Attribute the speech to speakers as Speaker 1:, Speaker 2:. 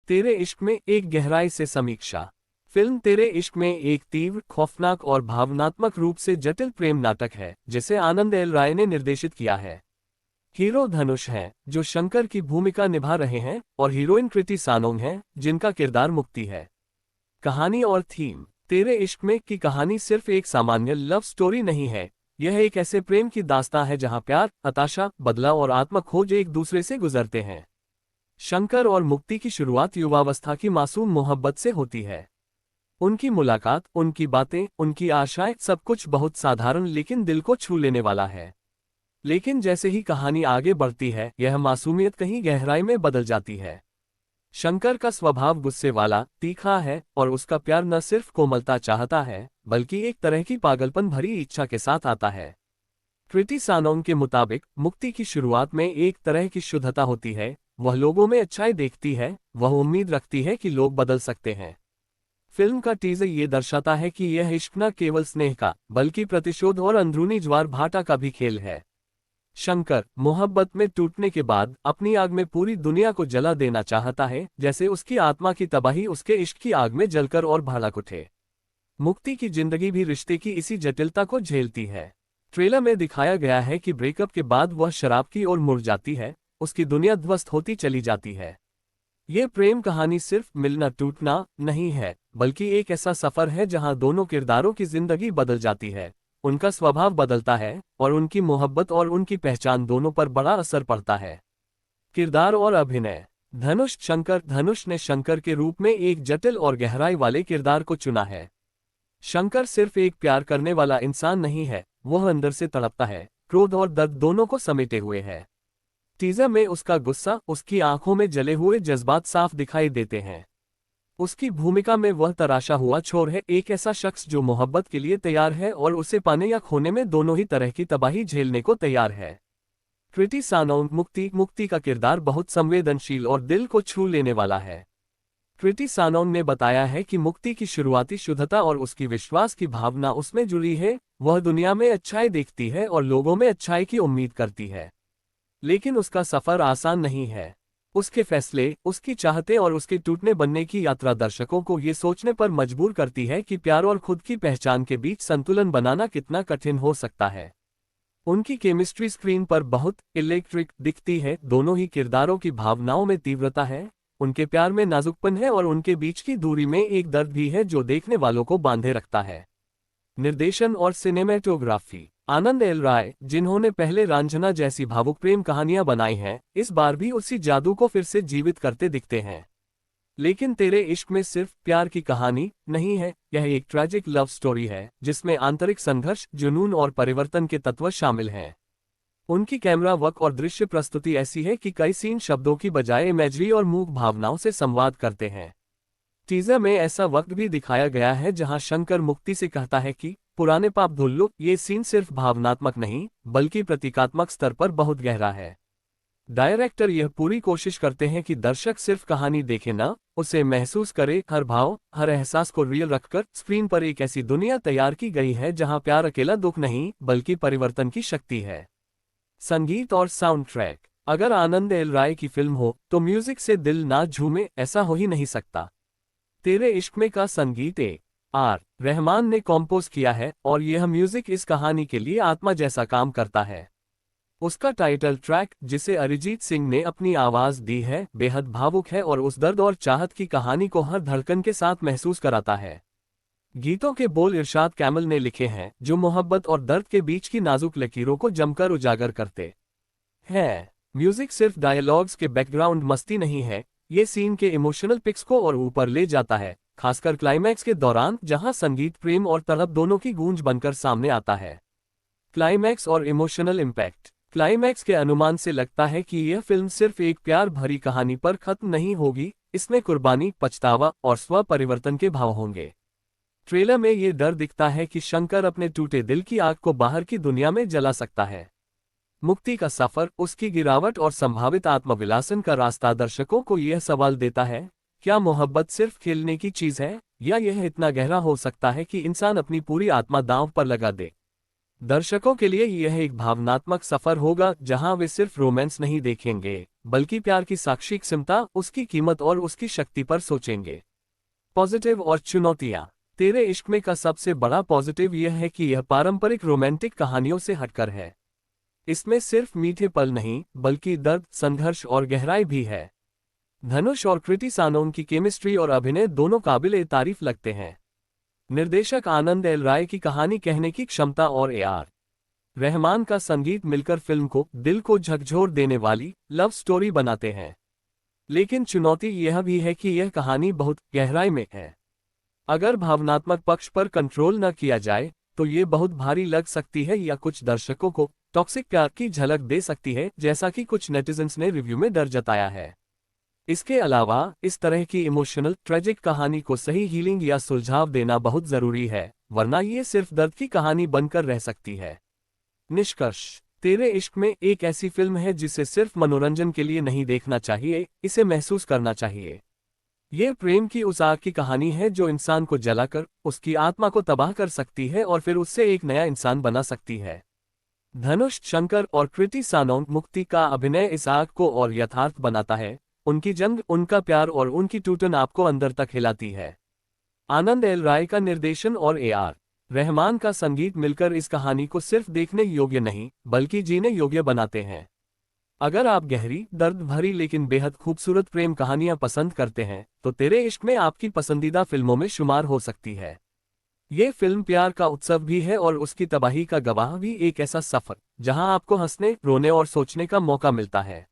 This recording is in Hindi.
Speaker 1: तेरे इश्क में एक गहराई से समीक्षा। फिल्म तेरे इश्क में एक तीव्र, खौफनाक और भावनात्मक रूप से जटिल प्रेम नाटक है जिसे आनंद एल राय ने निर्देशित किया है। हीरो धनुष हैं, जो शंकर की भूमिका निभा रहे हैं, और हीरोइन कृति सानोंग हैं, जिनका किरदार मुक्ति है। कहानी और थीम। तेरे इश्क में की कहानी सिर्फ एक सामान्य लव स्टोरी नहीं है। यह एक ऐसे प्रेम की दास्तां है जहां प्यार, हताशा, बदला और आत्मखोज एक दूसरे से गुजरते हैं। शंकर और मुक्ति की शुरुआत युवावस्था की मासूम मोहब्बत से होती है। उनकी मुलाकात, उनकी बातें, उनकी आशाएं, सब कुछ बहुत साधारण लेकिन दिल को छू लेने वाला है। लेकिन जैसे ही कहानी आगे बढ़ती है, यह मासूमियत कहीं गहराई में बदल जाती है। शंकर का स्वभाव गुस्से वाला, तीखा है, और उसका प्यार न सिर्फ कोमलता चाहता है, बल्कि एक तरह की पागलपन भरी इच्छा के साथ आता है। कृति सानोंग के मुताबिक मुक्ति की शुरुआत में एक तरह की शुद्धता होती है। वह लोगों में अच्छाई देखती है, वह उम्मीद रखती है कि लोग बदल सकते हैं। फिल्म का टीजर ये दर्शाता है कि यह इश्क न केवल स्नेह का, बल्कि प्रतिशोध और अंदरूनी ज्वार भाटा का भी खेल है। शंकर मोहब्बत में टूटने के बाद अपनी आग में पूरी दुनिया को जला देना चाहता है, जैसे उसकी आत्मा की तबाही उसके इश्क की आग में जलकर और भड़क उठे। मुक्ति की जिंदगी भी रिश्ते की इसी जटिलता को झेलती है। ट्रेलर में दिखाया गया है कि ब्रेकअप के बाद वह शराब की ओर मुड़ जाती है, उसकी दुनिया ध्वस्त होती चली जाती है। ये प्रेम कहानी सिर्फ मिलना टूटना नहीं है, बल्कि एक ऐसा सफर है जहां दोनों किरदारों की जिंदगी बदल जाती है, उनका स्वभाव बदलता है, और उनकी मोहब्बत और उनकी पहचान दोनों पर बड़ा असर पड़ता है। किरदार और अभिनय। धनुष ने शंकर के रूप में एक जटिल और गहराई वाले किरदार को चुना है। शंकर सिर्फ एक प्यार करने वाला इंसान नहीं है, वह अंदर से तड़पता है, क्रोध और दर्द दोनों को समेटे हुए है। टीजर में उसका गुस्सा, उसकी आंखों में जले हुए जज्बात साफ दिखाई देते हैं। उसकी भूमिका में वह तराशा हुआ छोर है, एक ऐसा शख्स जो मोहब्बत के लिए तैयार है और उसे पाने या खोने में दोनों ही तरह की तबाही झेलने को तैयार है। कृति सानोंग मुक्ति का किरदार बहुत संवेदनशील और दिल को छू लेने वाला है। कृति सानोंग ने बताया है कि मुक्ति की शुरुआती शुद्धता और उसकी विश्वास की भावना उसमें जुड़ी है। वह दुनिया में अच्छाई देखती है और लोगों में अच्छाई की उम्मीद करती है, लेकिन उसका सफर आसान नहीं है। उसके फैसले, उसकी चाहते और उसके टूटने बनने की यात्रा दर्शकों को ये सोचने पर मजबूर करती है कि प्यार और खुद की पहचान के बीच संतुलन बनाना कितना कठिन हो सकता है। उनकी केमिस्ट्री स्क्रीन पर बहुत इलेक्ट्रिक दिखती है। दोनों ही किरदारों की भावनाओं में तीव्रता है, उनके प्यार में नाजुकपन है, और उनके बीच की दूरी में एक दर्द भी है जो देखने वालों को बांधे रखता है। निर्देशन और सिनेमेटोग्राफी। आनंद एल राय, जिन्होंने पहले रांझना जैसी भावुक प्रेम कहानियां बनाई हैं, इस बार भी उसी जादू को फिर से जीवित करते दिखते हैं। लेकिन तेरे इश्क में सिर्फ प्यार की कहानी नहीं है, यह एक ट्रैजिक लव स्टोरी है जिसमें आंतरिक संघर्ष, जुनून और परिवर्तन के तत्व शामिल हैं। उनकी कैमरा वर्क और दृश्य प्रस्तुति ऐसी है कि कई सीन शब्दों की बजाय इमेजरी और मूक भावनाओं से संवाद करते हैं। टीजर में ऐसा वक्त भी दिखाया गया है जहां शंकर मुक्ति से कहता है कि पुराने पाप धुल लो। ये सीन सिर्फ भावनात्मक नहीं, बल्कि प्रतीकात्मक स्तर पर बहुत गहरा है। डायरेक्टर यह पूरी कोशिश करते हैं कि दर्शक सिर्फ कहानी देखे न, उसे महसूस करे। हर भाव, हर एहसास को रियल रखकर स्क्रीन पर एक ऐसी दुनिया तैयार की गई है जहां प्यार अकेला दुख नहीं, बल्कि परिवर्तन की शक्ति है। संगीत और साउंड ट्रैक। अगर आनंद एल राय की फिल्म हो तो म्यूजिक से दिल ना झूमे, ऐसा हो ही नहीं सकता। तेरे इश्क में का संगीत A.R. रहमान ने कंपोज किया है, और यह म्यूजिक इस कहानी के लिए आत्मा जैसा काम करता है। उसका टाइटल ट्रैक, जिसे अरिजीत सिंह ने अपनी आवाज दी है, बेहद भावुक है और उस दर्द और चाहत की कहानी को हर धड़कन के साथ महसूस कराता है। गीतों के बोल इरशाद कैमल ने लिखे हैं, जो मोहब्बत और दर्द के बीच की नाजुक लकीरों को जमकर उजागर करते हैं। म्यूजिक सिर्फ डायलॉग्स के बैकग्राउंड मस्ती नहीं है, ये सीन के इमोशनल पिक्स को और ऊपर ले जाता है, खासकर क्लाइमैक्स के दौरान, जहां संगीत प्रेम और तड़प दोनों की गूंज बनकर सामने आता है। क्लाइमैक्स और इमोशनल इम्पैक्ट। क्लाइमैक्स के अनुमान से लगता है कि यह फिल्म सिर्फ एक प्यार भरी कहानी पर खत्म नहीं होगी, इसमें कुर्बानी, पछतावा और स्व परिवर्तन के भाव होंगे। ट्रेलर में ये डर दिखता है कि शंकर अपने टूटे दिल की आग को बाहर की दुनिया में जला सकता है। मुक्ति का सफर, उसकी गिरावट और संभावित आत्मविलासन का रास्ता दर्शकों को यह सवाल देता है, क्या मोहब्बत सिर्फ खेलने की चीज है, या यह इतना गहरा हो सकता है कि इंसान अपनी पूरी आत्मा दांव पर लगा दे। दर्शकों के लिए यह एक भावनात्मक सफर होगा जहां वे सिर्फ रोमांस नहीं देखेंगे बल्कि प्यार की साक्षी क्षमता, उसकी कीमत और उसकी शक्ति पर सोचेंगे। पॉजिटिव और चुनौतियां। तेरे इश्क में का सबसे बड़ा पॉजिटिव यह है कि यह पारंपरिक रोमांटिक कहानियों से हटकर है। इसमें सिर्फ मीठे पल नहीं बल्कि दर्द, संघर्ष और गहराई भी है। धनुष और कृति सानोन की केमिस्ट्री और अभिनय दोनों काबिल तारीफ लगते हैं। निर्देशक आनंद एल राय की कहानी कहने की क्षमता और ए.आर. रहमान का संगीत मिलकर फिल्म को दिल को झकझोर देने वाली लव स्टोरी बनाते हैं। लेकिन चुनौती यह भी है कि यह कहानी बहुत गहराई में है। अगर भावनात्मक पक्ष पर कंट्रोल न किया जाए तो ये बहुत भारी लग सकती है या कुछ दर्शकों को टॉक्सिक प्यार की झलक दे सकती है, जैसा कि कुछ नेटिजन्स ने रिव्यू में डर जताया है। इसके अलावा इस तरह की इमोशनल ट्रेजिक कहानी को सही हीलिंग या सुलझाव देना बहुत जरूरी है, वरना ये सिर्फ दर्द की कहानी बनकर रह सकती है। निष्कर्ष। तेरे इश्क में एक ऐसी फिल्म है जिसे सिर्फ मनोरंजन के लिए नहीं देखना चाहिए, इसे महसूस करना चाहिए। ये प्रेम की उस आग की कहानी है जो इंसान को जलाकर उसकी आत्मा को तबाह कर सकती है और फिर उससे एक नया इंसान बना सकती है। धनुष, शंकर और कृति सानोन मुक्ति का अभिनय इस आग को और यथार्थ बनाता है। उनकी जंग, उनका प्यार और उनकी टूटन आपको अंदर तक हिलाती है। आनंद एल राय का निर्देशन और ए.आर. रहमान का संगीत मिलकर इस कहानी को सिर्फ देखने योग्य नहीं बल्कि जीने योग्य बनाते हैं। अगर आप गहरी, दर्द भरी लेकिन बेहद खूबसूरत प्रेम कहानियां पसंद करते हैं तो तेरे इश्क में आपकी पसंदीदा फिल्मों में शुमार हो सकती है। ये फिल्म प्यार का उत्सव भी है और उसकी तबाही का गवाह भी, एक ऐसा सफर जहां आपको हंसने, रोने और सोचने का मौका मिलता है।